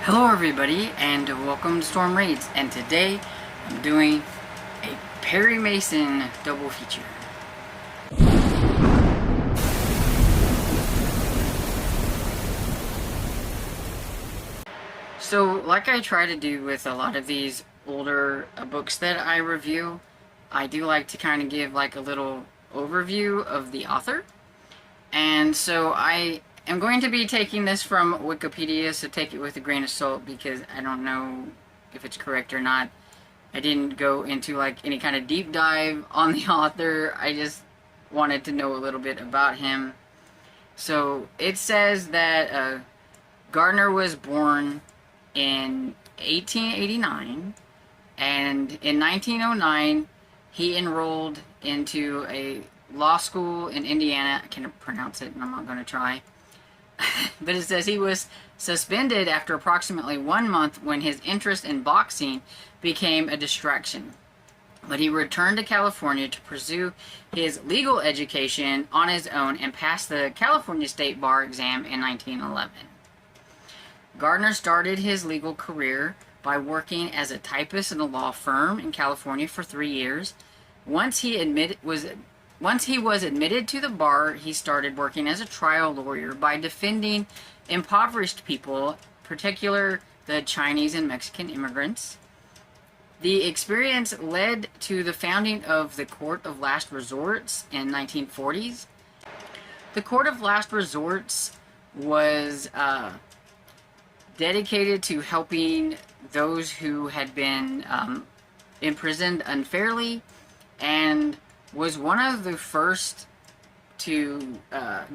Hello everybody and welcome to Storm Raids, and today I'm doing a Perry Mason double feature. So like I try to do with a lot of these older books that I review, I do like to kind of give like a little overview of the author. And so I am going to be taking this from Wikipedia, so take it with a grain of salt because I don't know if it's correct or not. I didn't go into like any kind of deep dive on the author. I just wanted to know a little bit about him. So it says that Gardner was born in 1889, and in 1909 he enrolled into a law school in Indiana. I can't pronounce it and I'm not going to try. But it says he was suspended after approximately 1 month when his interest in boxing became a distraction. But he returned to California to pursue his legal education on his own and passed the California State Bar exam in 1911. Gardner started his legal career by working as a typist in a law firm in California for 3 years. Once he was admitted to the bar, he started working as a trial lawyer by defending impoverished people, particularly the Chinese and Mexican immigrants. The experience led to the founding of the Court of Last Resorts in 1940s. The Court of Last Resorts was dedicated to helping those who had been imprisoned unfairly, and was one of the first to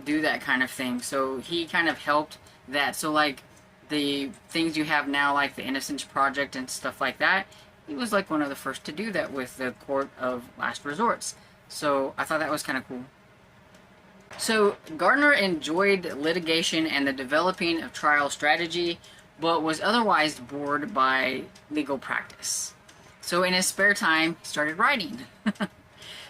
do that kind of thing. So he kind of helped that. So like the things you have now, like the Innocence Project and stuff like that, he was like one of the first to do that with the Court of Last Resorts. So I thought that was kind of cool. So Gardner enjoyed litigation and the developing of trial strategy, but was otherwise bored by legal practice. So in his spare time, he started writing.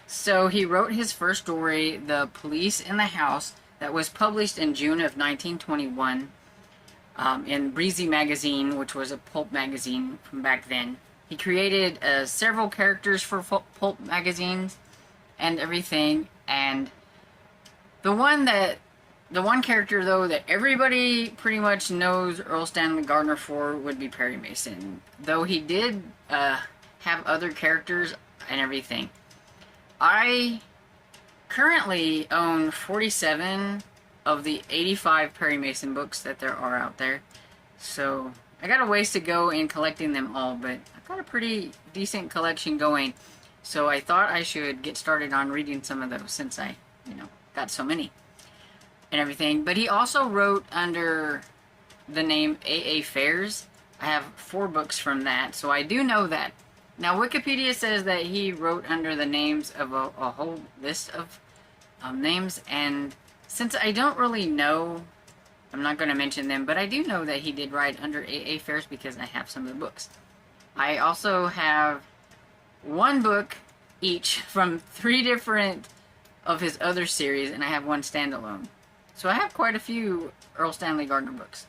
So he wrote his first story, The Police in the House, that was published in June of 1921 in Breezy Magazine, which was a pulp magazine from back then. He created several characters for pulp magazines and everything, and the one character though that everybody pretty much knows Earl Stanley Gardner for would be Perry Mason, though he did have other characters and everything. I currently own 47 of the 85 Perry Mason books that there are out there. So I got a ways to go in collecting them all, but I've got a pretty decent collection going. So I thought I should get started on reading some of those since I, got so many and everything. But he also wrote under the name A.A. Fairs. I have 4 books from that, so I do know that. Now, Wikipedia says that he wrote under the names of a whole list of names, and since I don't really know, I'm not going to mention them, but I do know that he did write under A.A. Fairs because I have some of the books. I also have 1 book each from 3 different of his other series, and I have 1 standalone. So I have quite a few Earl Stanley Gardner books.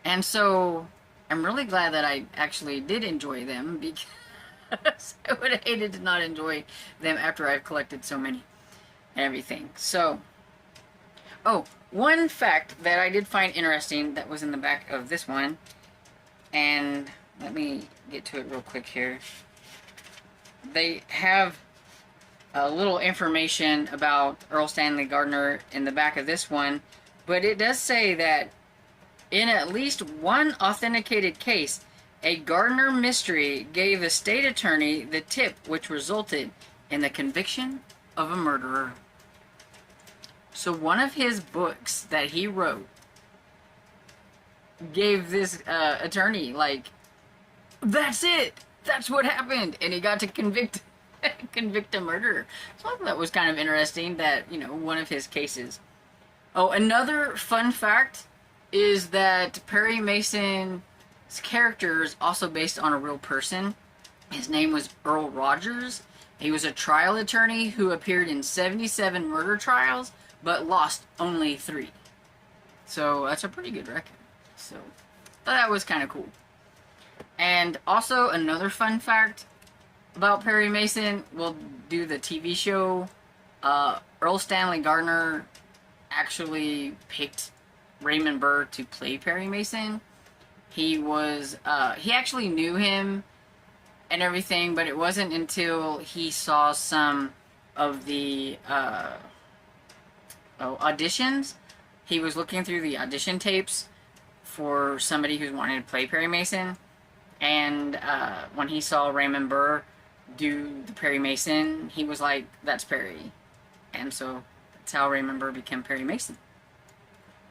And so I'm really glad that I actually did enjoy them, because I would have hated to not enjoy them after I've collected so many and everything. So, oh, one fact that I did find interesting that was in the back of this one, and let me get to it real quick here. They have a little information about Earl Stanley Gardner in the back of this one, but it does say that in at least 1 authenticated case, a Gardner mystery gave a state attorney the tip which resulted in the conviction of a murderer. So one of his books that he wrote gave this attorney, like, that's it! That's what happened! And he got to convict a murderer. So I thought that was kind of interesting that, one of his cases. Oh, another fun fact is that Perry Mason's character is also based on a real person. His name was Earl Rogers. He was a trial attorney who appeared in 77 murder trials, but lost only 3. So that's a pretty good record. So Thought that was kind of cool. And also another fun fact about Perry Mason, we'll do the TV show. Earl Stanley Gardner actually picked Raymond Burr to play Perry Mason. He actually knew him and everything, but it wasn't until he saw some of the auditions. He was looking through the audition tapes for somebody who's wanting to play Perry Mason, and when he saw Raymond Burr do the Perry Mason, he was like, that's Perry. And so that's how Raymond Burr became Perry Mason.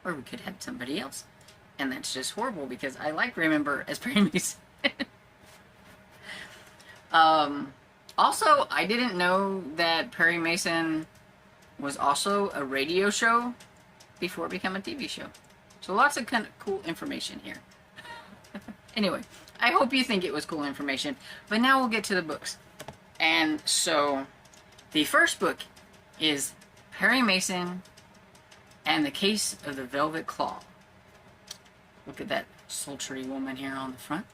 Or we could have somebody else. And that's just horrible because I like Raymond Burr as Perry Mason. Also, I didn't know that Perry Mason was also a radio show before it became a TV show. So lots of kind of cool information here. Anyway, I hope you think it was cool information. But now we'll get to the books. And so, the first book is Perry Mason and the Case of the Velvet Claw. Look at that sultry woman here on the front.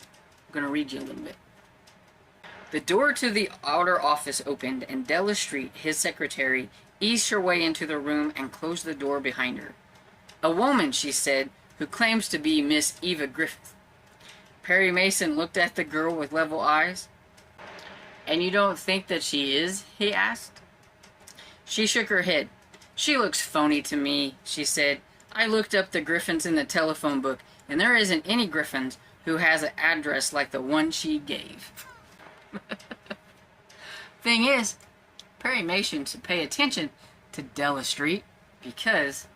I'm going to read you a little bit. The door to the outer office opened, and Della Street, his secretary, eased her way into the room and closed the door behind her. A woman, she said, who claims to be Miss Eva Griffith. Perry Mason looked at the girl with level eyes. And you don't think that she is? He asked. She shook her head. She looks phony to me, she said. I looked up the Griffins in the telephone book, and there isn't any Griffins who has an address like the one she gave. Thing is, Perry Mason should pay attention to Della Street because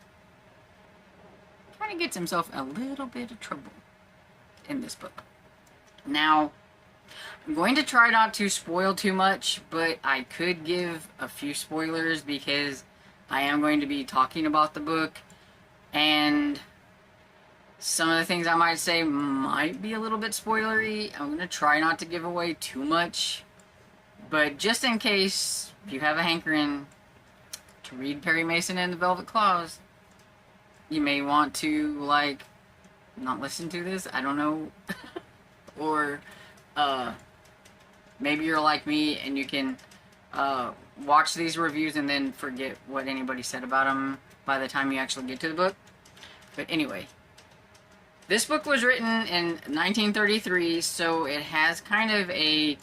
he kind of gets himself a little bit of trouble in this book. Now, I'm going to try not to spoil too much, but I could give a few spoilers because I am going to be talking about the book, and some of the things I might say might be a little bit spoilery. I'm going to try not to give away too much, but just in case you have a hankering to read Perry Mason and the Velvet Claws, you may want to, like, not listen to this, I don't know, or, maybe you're like me and you can watch these reviews and then forget what anybody said about them by the time you actually get to the book. But anyway, this book was written in 1933, so it has kind of a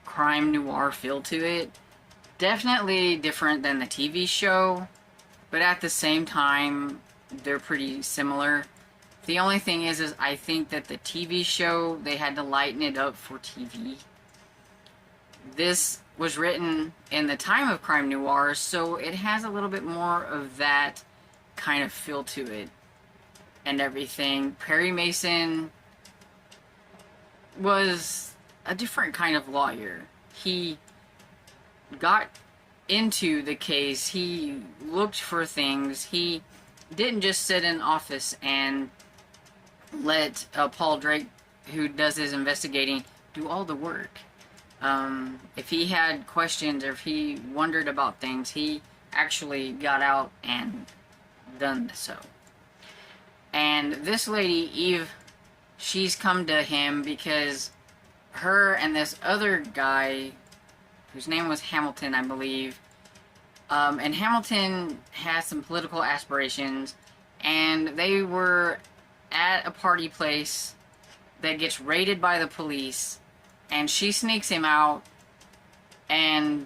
crime noir feel to it. Definitely different than the TV show, but at the same time, they're pretty similar. The only thing is I think that the TV show, they had to lighten it up for TV. This was written in the time of crime noir, so it has a little bit more of that kind of feel to it and everything. Perry Mason was a different kind of lawyer. He got into the case, he looked for things, he didn't just sit in office and let Paul Drake, who does his investigating, do all the work. If he had questions or if he wondered about things, he actually got out and done so. And this lady, Eve, she's come to him because her and this other guy, whose name was Hamilton, I believe, and Hamilton has some political aspirations, and they were at a party place that gets raided by the police, and she sneaks him out, and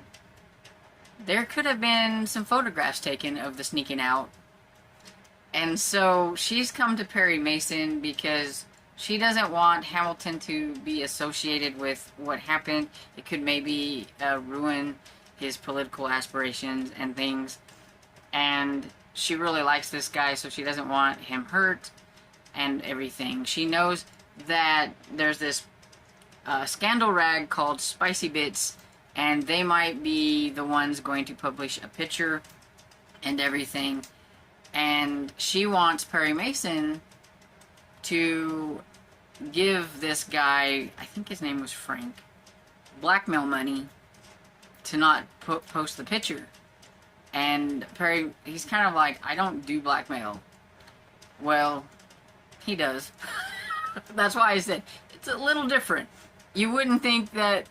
there could have been some photographs taken of the sneaking out. And so she's come to Perry Mason because she doesn't want Hamilton to be associated with what happened. It could maybe ruin his political aspirations and things. And she really likes this guy, so she doesn't want him hurt and everything. She knows that there's this scandal rag called Spicy Bits, and they might be the ones going to publish a picture and everything. And she wants Perry Mason to give this guy, I think his name was Frank, blackmail money to not post the picture. And Perry, he's kind of like, I don't do blackmail. Well, He does. That's why I said it's a little different. You wouldn't think that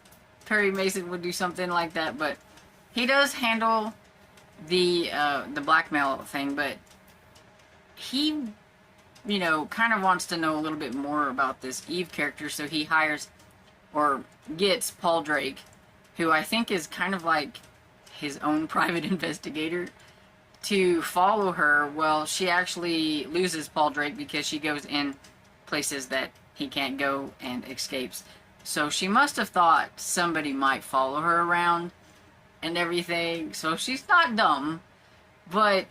Perry Mason would do something like that, but he does handle the blackmail thing. But he, you know, kind of wants to know a little bit more about this Eve character, so he hires or gets Paul Drake, who I think is kind of like his own private investigator, to follow her. Well, she actually loses Paul Drake because she goes in places that he can't go and escapes. So she must have thought somebody might follow her around and everything. So she's not dumb. But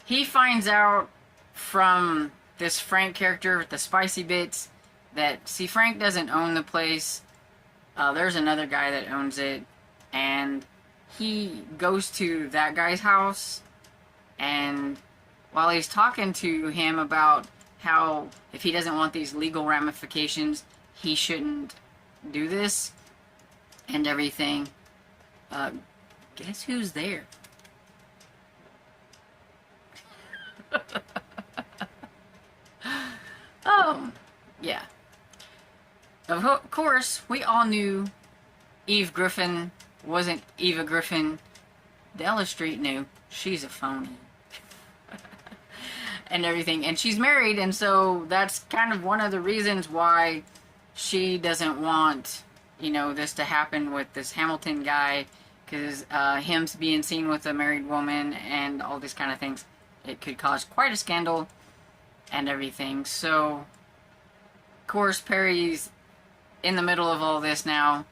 he finds out from this Frank character with the spicy bits that, see, Frank doesn't own the place. There's another guy that owns it. And he goes to that guy's house. And while he's talking to him about how if he doesn't want these legal ramifications, he shouldn't do this and everything. Guess who's there? Oh, yeah. Of course, we all knew Eve Griffin wasn't Eva Griffin. Della Street knew she's a phony. And everything. And she's married, and so that's kind of one of the reasons why she doesn't want, you know, this to happen with this Hamilton guy, because him being seen with a married woman and all these kind of things, it could cause quite a scandal and everything. So, of course, Perry's in the middle of all this now.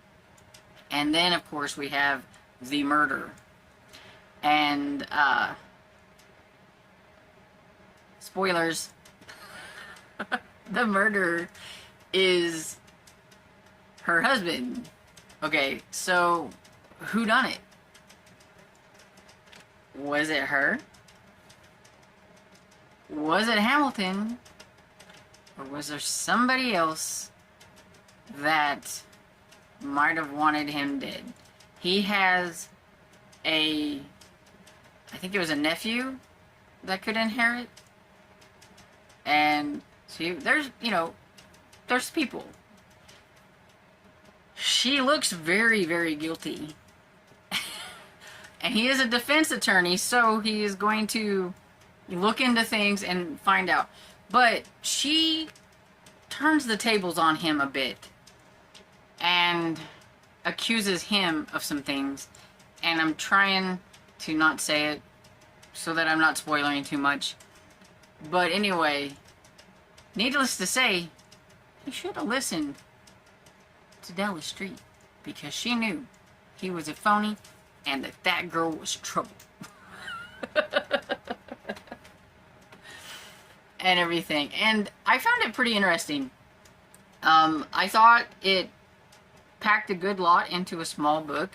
And then, of course, we have the murder. And, spoilers, the murderer is her husband. Okay, so who done it? Was it her? Was it Hamilton? Or was there somebody else that might have wanted him dead? He has I think it was a nephew that could inherit. And see, there's, you know, there's people. She looks very, very guilty. And he is a defense attorney, so he is going to look into things and find out. But she turns the tables on him a bit and accuses him of some things. And I'm trying to not say it so that I'm not spoiling too much. But anyway, needless to say, he should have listened to Della Street, because she knew he was a phony and that girl was trouble. And everything. And I found it pretty interesting. I thought it packed a good lot into a small book.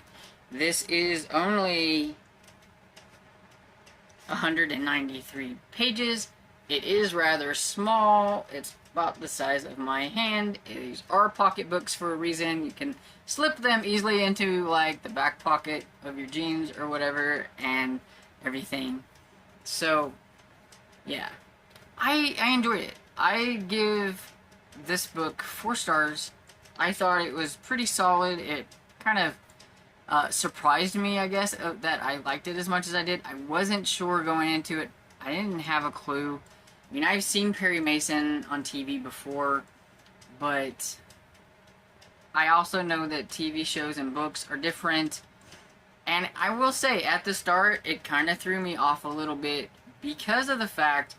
This is only 193 pages. It is rather small. It's about the size of my hand. These are pocketbooks for a reason. You can slip them easily into like the back pocket of your jeans or whatever and everything. So, yeah. I enjoyed it. I give this book 4 stars. I thought it was pretty solid. It kind of surprised me, I guess, that I liked it as much as I did. I wasn't sure going into it. I didn't have a clue. I mean, I've seen Perry Mason on TV before, but I also know that TV shows and books are different. And I will say, at the start, it kind of threw me off a little bit because of the fact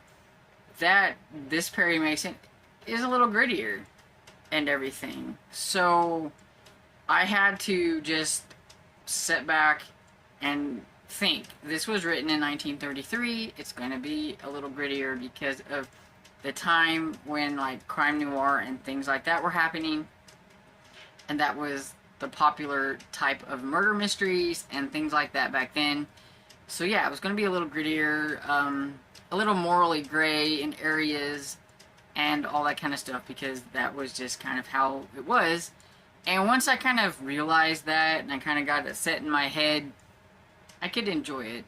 that this Perry Mason is a little grittier and everything. So I had to just sit back and think. This was written in 1933. It's going to be a little grittier because of the time when like crime noir and things like that were happening. And that was the popular type of murder mysteries and things like that back then. So yeah, it was going to be a little grittier, a little morally gray in areas and all that kind of stuff, because that was just kind of how it was. And once I kind of realized that and I kind of got it set in my head, I could enjoy it.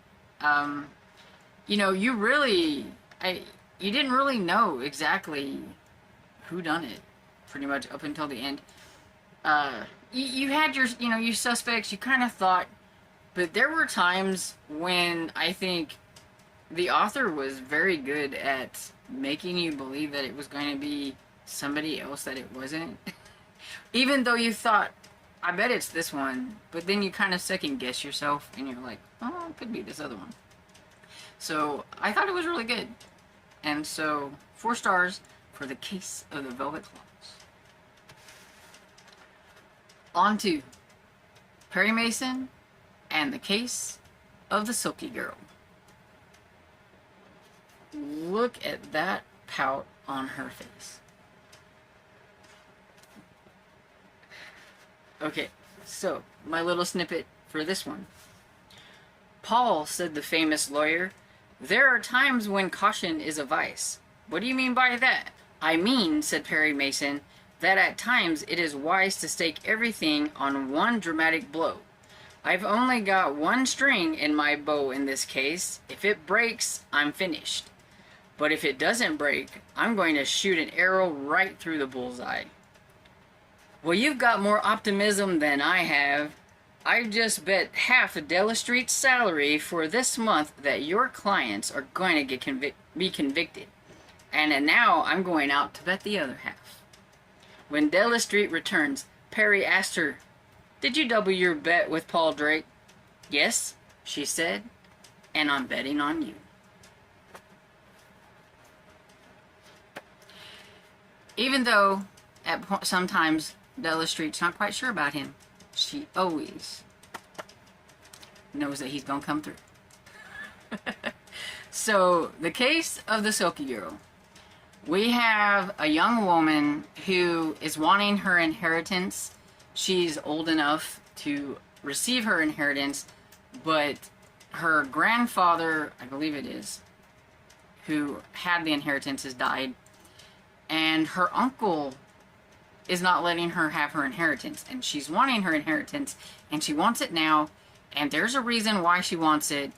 You know, you really, you didn't really know exactly who done it, pretty much up until the end. You had your, your suspects, you kind of thought, but there were times when I think the author was very good at making you believe that it was going to be somebody else that it wasn't. Even though you thought, I bet it's this one, but then you kind of second guess yourself and you're like, oh, it could be this other one. So I thought it was really good. And so 4 stars for The Case of the Velvet Claws. On to Perry Mason and The Case of the Silky Girl. Look at that pout on her face. Okay, so my little snippet for this one. Paul, said the famous lawyer, there are times when caution is a vice. What do you mean by that? I mean, said Perry Mason, that at times it is wise to stake everything on one dramatic blow. I've only got one string in my bow in this case. If it breaks, I'm finished. But if it doesn't break, I'm going to shoot an arrow right through the bullseye. Well, you've got more optimism than I have. I've just bet half of Della Street's salary for this month that your clients are going to be convicted. And now I'm going out to bet the other half. When Della Street returns, Perry asked her, did you double your bet with Paul Drake? Yes, she said, and I'm betting on you. Even though sometimes Della Street's not quite sure about him, she always knows that he's gonna come through. So, The Case of the Silky Girl. We have a young woman who is wanting her inheritance. She's old enough to receive her inheritance, but her grandfather, I believe it is, who had the inheritance has died, and her uncle is not letting her have her inheritance, and she's wanting her inheritance, and she wants it now, and there's a reason why she wants it.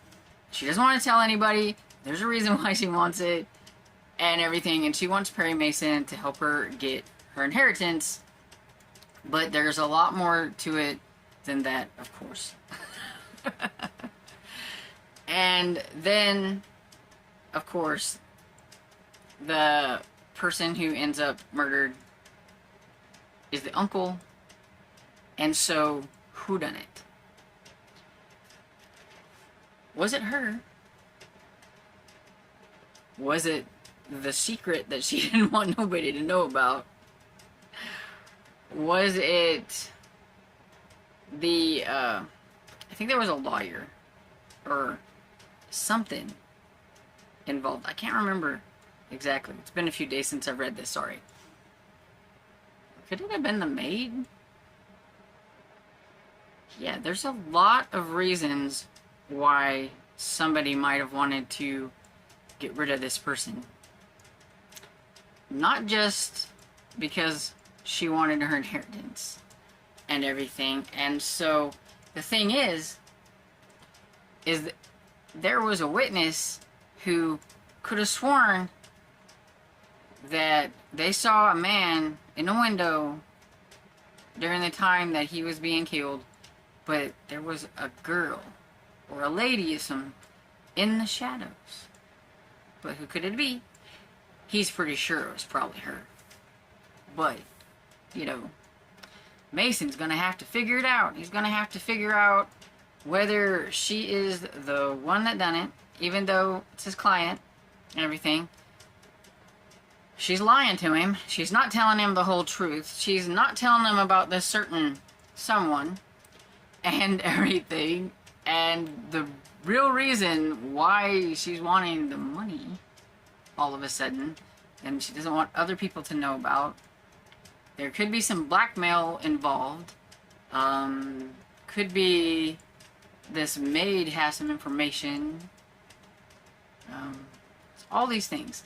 She doesn't want to tell anybody. There's a reason why she wants it, and everything, and she wants Perry Mason to help her get her inheritance, but there's a lot more to it than that, of course. And then, of course, the person who ends up murdered is the uncle, and so whodunit? Was it her? Was it the secret that she didn't want nobody to know about? Was it the, I think there was a lawyer, or something involved. I can't remember exactly. It's been a few days since I've read this, sorry. Could it have been the maid? Yeah, there's a lot of reasons why somebody might have wanted to get rid of this person. Not just because she wanted her inheritance and everything. And so the thing is that there was a witness who could have sworn that they saw a man in a window during the time that he was being killed, but there was a girl or a ladyism in the shadows. But who could it be? He's pretty sure it was probably her. But, you know, Mason's gonna have to figure it out. He's gonna have to figure out whether she is the one that done it, even though it's his client and everything. She's lying to him. She's not telling him the whole truth. She's not telling him about this certain someone and everything. And the real reason why she's wanting the money all of a sudden, and she doesn't want other people to know about. There could be some blackmail involved. Could be this maid has some information. All these things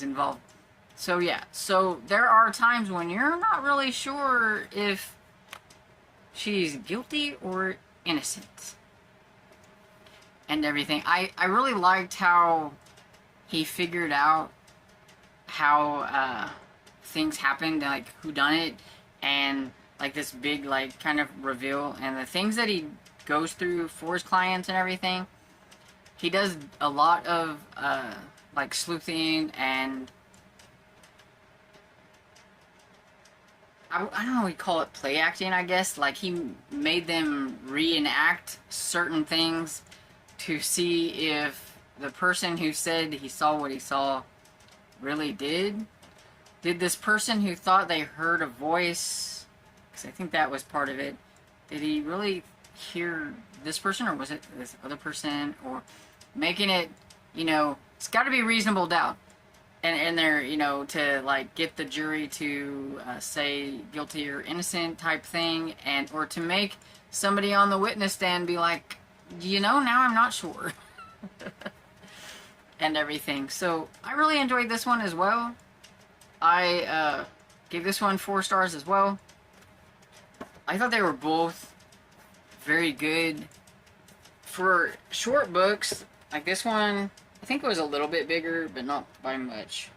involved. So yeah, so there are times when you're not really sure if she's guilty or innocent and everything. I really liked how he figured out how things happened, like who done it, and like this big like kind of reveal, and the things that he goes through for his clients and everything. He does a lot of like sleuthing, and I don't know, we call it play acting, I guess. Like he made them reenact certain things to see if the person who said he saw what he saw really did. Did this person who thought they heard a voice, because I think that was part of it, did he really hear this person, or was it this other person? Or making it, you know, it's got to be reasonable doubt. And there, you know, to like get the jury to say guilty or innocent type thing, and or to make somebody on the witness stand be like, you know, now I'm not sure. And everything. So I really enjoyed this one as well. I gave this one 4 stars as well. I thought they were both very good. For short books, like this one, I think it was a little bit bigger, but not by much.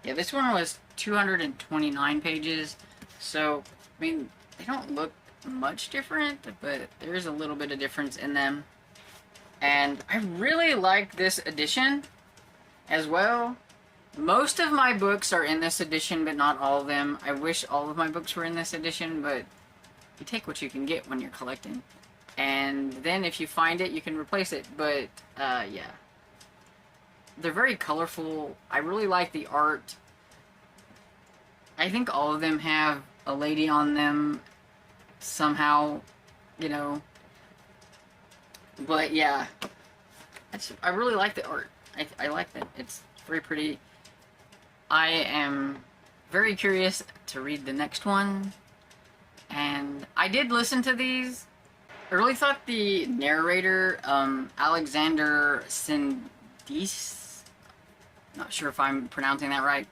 Yeah, this one was 229 pages. So, I mean, they don't look much different, but there is a little bit of difference in them. And I really like this edition as well. Most of my books are in this edition, but not all of them. I wish all of my books were in this edition, but you take what you can get when you're collecting. And then if you find it, you can replace it. But, yeah. They're very colorful. I really like the art. I think all of them have a lady on them somehow, you know. But, yeah. I really like the art. I like that. It's very pretty. I am very curious to read the next one. And I did listen to these. I really thought the narrator, Alexander Sindis, not sure if I'm pronouncing that right,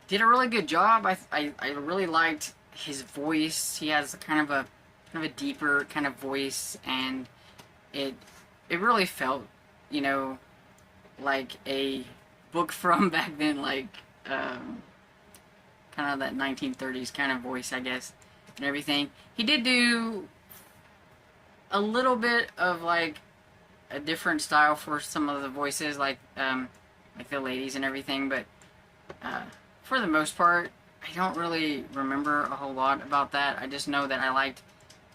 did a really good job. I really liked his voice. He has kind of a deeper kind of voice, and it really felt, you know, like a book from back then, like kind of that 1930s kind of voice, I guess, and everything. He did do a little bit of like a different style for some of the voices, like the ladies and everything, but for the most part, I don't really remember a whole lot about that. I just know that I liked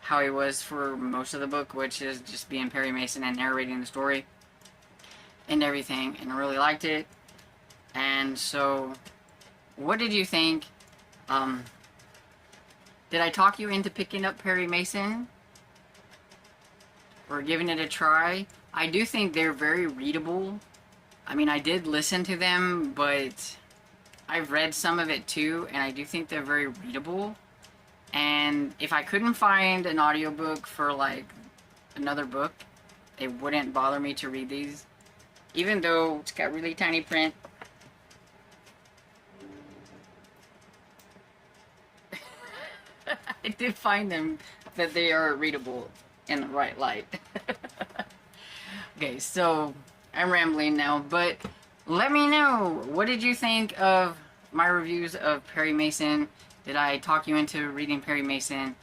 how he was for most of the book, which is just being Perry Mason and narrating the story and everything, and I really liked it. And so, what did you think? Did I talk you into picking up Perry Mason? Or giving it a try? I do think they're very readable. I mean, I did listen to them, but I've read some of it too, and I do think they're very readable. And if I couldn't find an audiobook for like another book, it wouldn't bother me to read these. Even though it's got really tiny print. I did find them that they are readable in the right light. Okay, so I'm rambling now, but let me know, what did you think of my reviews of Perry Mason? Did I talk you into reading Perry Mason?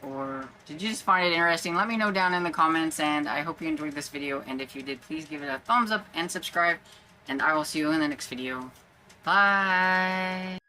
Or did you just find it interesting? Let me know down in the comments, and I hope you enjoyed this video, and if you did, please give it a thumbs up and subscribe, and I will see you in the next video. Bye!